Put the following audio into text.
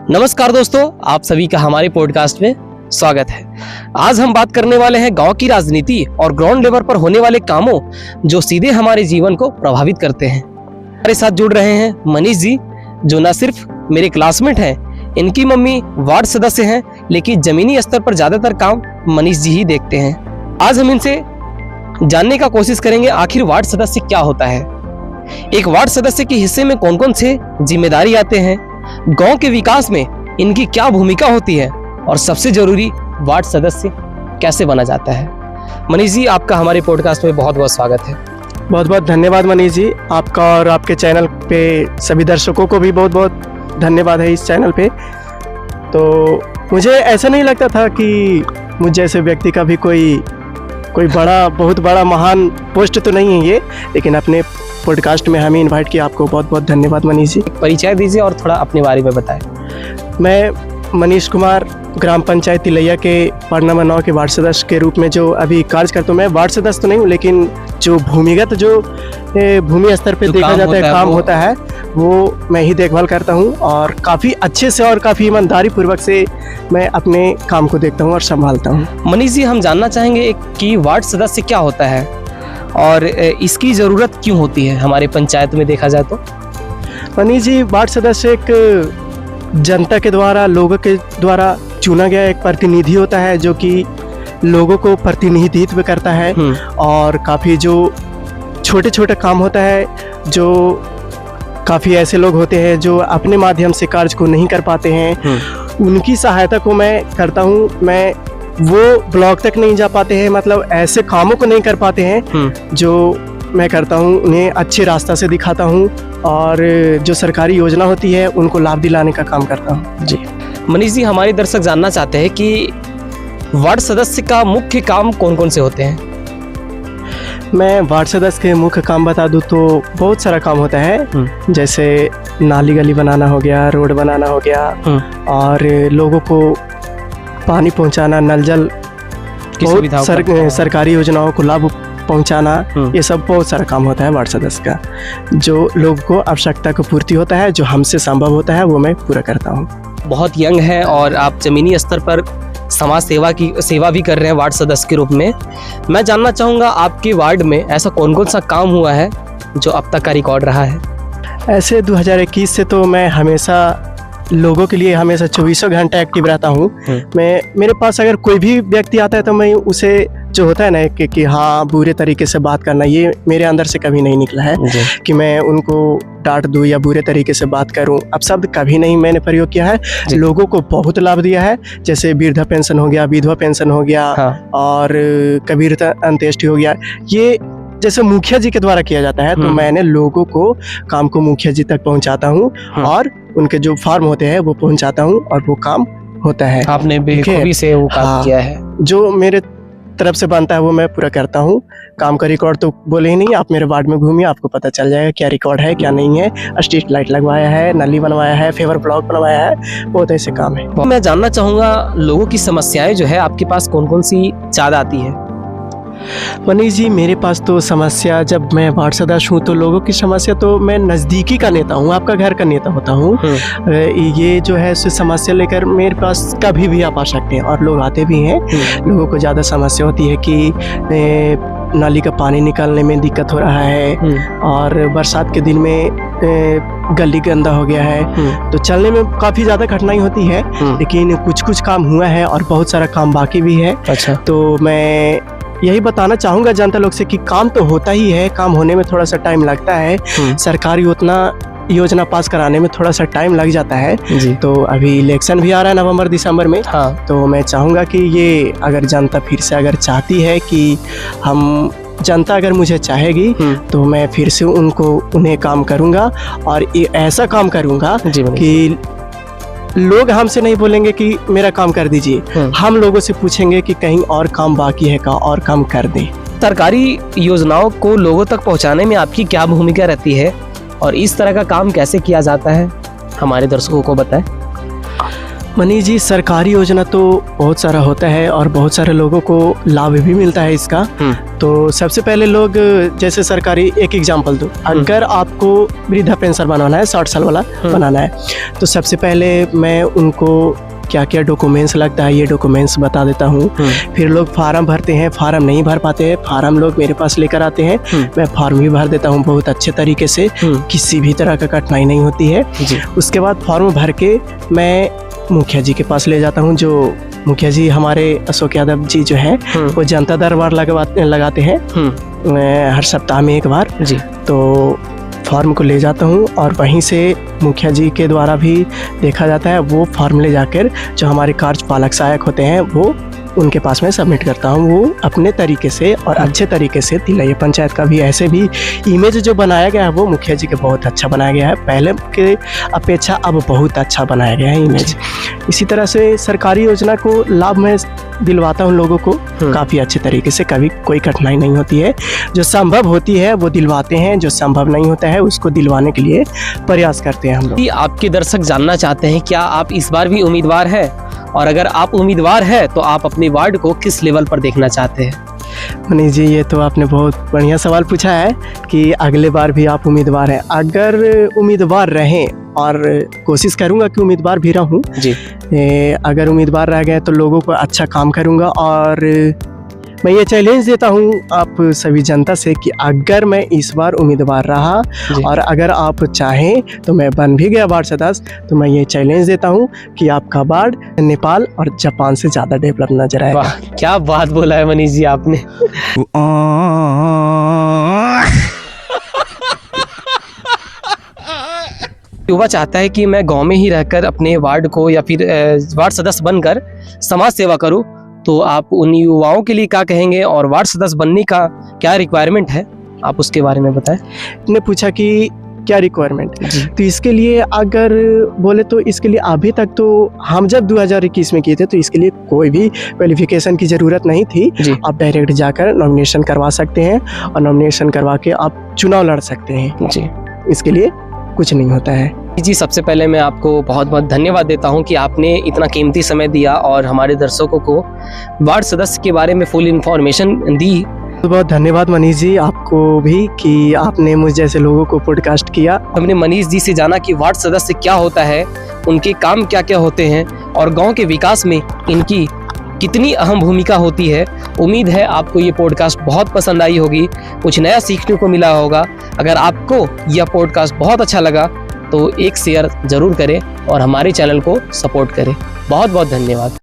नमस्कार दोस्तों, आप सभी का हमारे पॉडकास्ट में स्वागत है। आज हम बात करने वाले हैं गांव की राजनीति और ग्राउंड लेवल पर होने वाले कामों जो सीधे हमारे जीवन को प्रभावित करते हैं। हमारे साथ जुड़ रहे हैं मनीष जी, जो न सिर्फ मेरे क्लासमेट हैं, इनकी मम्मी वार्ड सदस्य हैं, लेकिन जमीनी स्तर पर ज्यादातर काम मनीष जी ही देखते हैं। आज हम इनसे जानने का कोशिश करेंगे आखिर वार्ड सदस्य क्या होता है, एक वार्ड सदस्य के हिस्से में कौन कौन से जिम्मेदारी आते हैं, गांव के विकास में इनकी क्या भूमिका होती है और सबसे जरूरी वार्ड सदस्य कैसे बना जाता है। मनीष जी, आपका हमारे पॉडकास्ट में बहुत बहुत स्वागत है। बहुत बहुत धन्यवाद मनीष जी, आपका और आपके चैनल पे सभी दर्शकों को भी बहुत बहुत धन्यवाद है इस चैनल पे। तो मुझे ऐसा नहीं लगता था कि मुझ जैसे व्यक्ति का भी कोई बहुत बड़ा महान पोस्ट तो नहीं है ये, लेकिन अपने पॉडकास्ट में हमें इनवाइट किया, आपको बहुत बहुत धन्यवाद मनीष जी। परिचय दीजिए और थोड़ा अपने बारे में बताएं। मैं मनीष कुमार ग्राम पंचायत तिलैया के वार्ड नंबर 9 के वार्ड सदस्य के रूप में जो अभी कार्य करता हूँ। मैं वार्ड सदस्य तो नहीं हूँ, लेकिन जो भूमिगत जो भूमि स्तर पे देखा जाता है काम होता है वो मैं ही देखभाल करता हूँ, और काफ़ी अच्छे से और काफ़ी ईमानदारी पूर्वक से मैं अपने काम को देखता हूँ और संभालता हूँ। मनीष जी, हम जानना चाहेंगे कि वार्ड सदस्य क्या होता है और इसकी ज़रूरत क्यों होती है हमारे पंचायत में देखा जाए तो। मनीष जी, वार्ड सदस्य एक जनता के द्वारा, लोगों के द्वारा चुना गया एक प्रतिनिधि होता है, जो कि लोगों को प्रतिनिधित्व करता है। और काफ़ी जो छोटे छोटे काम होता है, जो काफ़ी ऐसे लोग होते हैं जो अपने माध्यम से कार्य को नहीं कर पाते हैं, उनकी सहायता को मैं करता हूँ। मैं वो ब्लॉक तक नहीं जा पाते हैं, मतलब ऐसे कामों को नहीं कर पाते हैं जो मैं करता हूँ, उन्हें अच्छे रास्ता से दिखाता हूँ, और जो सरकारी योजना होती है उनको लाभ दिलाने का काम करता हूँ जी। मनीष जी, हमारे दर्शक जानना चाहते हैं कि वार्ड सदस्य का मुख्य काम कौन कौन से होते हैं। मैं वार्ड सदस्य के मुख्य काम बता दूँ तो बहुत सारा काम होता है, जैसे नाली गली बनाना हो गया, रोड बनाना हो गया, और लोगों को पानी पहुंचाना, नल जल, सरकारी योजनाओं को लाभ पहुंचाना, ये सब बहुत सारा काम होता है वार्ड सदस्य का। जो लोगों को आवश्यकता को पूर्ति होता है, जो हमसे संभव होता है, वो मैं पूरा करता हूँ। बहुत यंग है और आप जमीनी स्तर पर समाज सेवा भी कर रहे हैं वार्ड सदस्य के रूप में। मैं जानना चाहूँगा आपके वार्ड में ऐसा कौन कौन सा काम हुआ है जो अब तक का रिकॉर्ड रहा है। ऐसे 2021 से तो मैं हमेशा लोगों के लिए हमेशा 24 घंटा एक्टिव रहता हूँ। मेरे पास अगर कोई भी व्यक्ति आता है तो मैं उसे, जो होता है ना कि हाँ बुरे तरीके से बात करना, ये मेरे अंदर से कभी नहीं निकला है कि मैं उनको डांट दूँ या बुरे तरीके से बात करूँ। अब शब्द कभी नहीं मैंने प्रयोग किया है। लोगों को बहुत लाभ दिया है, जैसे वृद्धा पेंशन हो गया, विधवा पेंशन हो गया, और कबीरता अंत्येष्टि हो गया। ये जैसे मुखिया जी के द्वारा किया जाता है, तो मैंने लोगों को काम को मुखिया जी तक पहुंचाता हूँ, और उनके जो फार्म होते हैं वो पहुंचाता हूँ, और वो काम होता है। आपने बेखूबी से वो काम किया है। जो मेरे तरफ से बनता है वो मैं पूरा करता हूँ। काम का रिकॉर्ड तो बोले ही नहीं, आप मेरे वार्ड में घूमिए, आपको पता चल जाएगा क्या रिकॉर्ड है क्या नहीं है। स्ट्रीट लाइट लगवाया है, नली बनवाया है, फेवर ब्लॉक बनवाया है, बहुत ऐसे काम है। मैं जानना चाहूँगा लोगों की समस्याएं जो है आपके पास कौन कौन सी ज्यादा आती है। मनीष जी, मेरे पास तो समस्या, जब मैं वार्ड सदस्य हूँ तो लोगों की समस्या तो मैं नज़दीकी का नेता हूँ, आपका घर का नेता होता हूँ। ये जो है समस्या लेकर मेरे पास कभी भी आप आ सकते हैं, और लोग आते भी हैं। लोगों को ज़्यादा समस्या होती है कि नाली का पानी निकालने में दिक्कत हो रहा है, और बरसात के दिन में गली गंदा हो गया है, तो चलने में काफ़ी ज़्यादा कठिनाई होती है। लेकिन कुछ काम हुआ है और बहुत सारा काम बाकी भी है। अच्छा। तो मैं यही बताना चाहूँगा जनता लोग से कि काम तो होता ही है, काम होने में थोड़ा सा टाइम लगता है। सरकारी उतना योजना पास कराने में थोड़ा सा टाइम लग जाता है। तो अभी इलेक्शन भी आ रहा है नवंबर दिसंबर में। तो मैं चाहूँगा कि ये अगर जनता फिर से अगर चाहती है कि जनता अगर मुझे चाहेगी तो मैं फिर से उन्हें काम करूँगा, और ये ऐसा काम करूँगा कि लोग हमसे नहीं बोलेंगे कि मेरा काम कर दीजिए, हम लोगों से पूछेंगे कि कहीं और काम बाकी है का, और काम कर दें। सरकारी योजनाओं को लोगों तक पहुंचाने में आपकी क्या भूमिका रहती है और इस तरह का काम कैसे किया जाता है, हमारे दर्शकों को बताएं। मनीष जी, सरकारी योजना तो बहुत सारा होता है और बहुत सारे लोगों को लाभ भी मिलता है इसका। तो सबसे पहले लोग, जैसे सरकारी, एक एग्जांपल दो, अगर आपको वृद्धा पेंशन बनाना है, 60 साल वाला बनाना है, तो सबसे पहले मैं उनको क्या क्या डॉक्यूमेंट्स लगता है ये डॉक्यूमेंट्स बता देता हूँ। फिर लोग फार्म भरते हैं, फार्म नहीं भर पाते हैं, फार्म लोग मेरे पास लेकर आते हैं, मैं फार्म भी भर देता हूँ बहुत अच्छे तरीके से, किसी भी तरह का कठिनाई नहीं होती है। उसके बाद फॉर्म भर के मैं मुखिया जी के पास ले जाता हूँ। जो मुखिया जी हमारे अशोक यादव जी जो है वो जनता दरबार लगाते हैं हर सप्ताह में एक बार जी। तो फॉर्म को ले जाता हूँ और वहीं से मुखिया जी के द्वारा भी देखा जाता है। वो फॉर्म ले जाकर जो हमारे कार्यपालक सहायक होते हैं वो उनके पास में सबमिट करता हूँ। वो अपने तरीके से और अच्छे तरीके से तिलैया पंचायत का भी ऐसे भी इमेज जो बनाया गया है वो मुखिया जी के बहुत अच्छा बनाया गया है। पहले के अपेक्षा अब बहुत अच्छा बनाया गया है इमेज। इसी तरह से सरकारी योजना को लाभ मैं दिलवाता हूँ लोगों को काफ़ी अच्छे तरीके से, कभी कोई कठिनाई नहीं होती है। जो संभव होती है वो दिलवाते हैं, जो संभव नहीं होता है उसको दिलवाने के लिए प्रयास करते हैं हम लोग। आपके दर्शक जानना चाहते हैं क्या आप इस बार भी उम्मीदवार हैं, और अगर आप उम्मीदवार हैं तो आप अपने वार्ड को किस लेवल पर देखना चाहते हैं? मनीष जी, ये तो आपने बहुत बढ़िया सवाल पूछा है कि अगले बार भी आप उम्मीदवार हैं। अगर उम्मीदवार रहें, और कोशिश करूंगा कि उम्मीदवार भी रहूं जी, अगर उम्मीदवार रह गए तो लोगों को अच्छा काम करूंगा। और मैं ये चैलेंज देता हूँ आप सभी जनता से कि अगर मैं इस बार उम्मीदवार रहा और अगर आप चाहें तो मैं बन भी गया वार्ड सदस्य, तो मैं ये चैलेंज देता हूँ कि आपका वार्ड नेपाल और जापान से ज़्यादा डेवलप नजर आएगा। क्या बात बोला है मनीष जी आपने। युवा चाहता है कि मैं गांव में ही रहकर अपने वार्ड को या फिर वार्ड सदस्य बनकर समाज सेवा करूं, तो आप उन युवाओं के लिए क्या कहेंगे, और वार्ड सदस्य बनने का क्या रिक्वायरमेंट है, आप उसके बारे में बताएं। ने पूछा कि क्या रिक्वायरमेंट, तो इसके लिए अगर बोले तो इसके लिए अभी तक तो हम जब 2021 में किए थे तो इसके लिए कोई भी क्वालिफिकेशन की ज़रूरत नहीं थी। आप डायरेक्ट जाकर नॉमिनेशन करवा सकते हैं और नॉमिनेशन करवा के आप चुनाव लड़ सकते हैं जी। इसके लिए कुछ नहीं होता है जी। सबसे पहले मैं आपको बहुत बहुत धन्यवाद देता हूं कि आपने इतना कीमती समय दिया और हमारे दर्शकों को वार्ड सदस्य के बारे में फुल इन्फॉर्मेशन दी। बहुत धन्यवाद मनीष जी आपको भी कि आपने मुझ जैसे लोगों को पॉडकास्ट किया। हमने मनीष जी से जाना कि वार्ड सदस्य क्या होता है, उनके काम क्या क्या होते हैं और गाँव के विकास में इनकी कितनी अहम भूमिका होती है। उम्मीद है आपको ये पॉडकास्ट बहुत पसंद आई होगी, कुछ नया सीखने को मिला होगा। अगर आपको यह पॉडकास्ट बहुत अच्छा लगा तो एक शेयर जरूर करें और हमारे चैनल को सपोर्ट करें। बहुत बहुत धन्यवाद।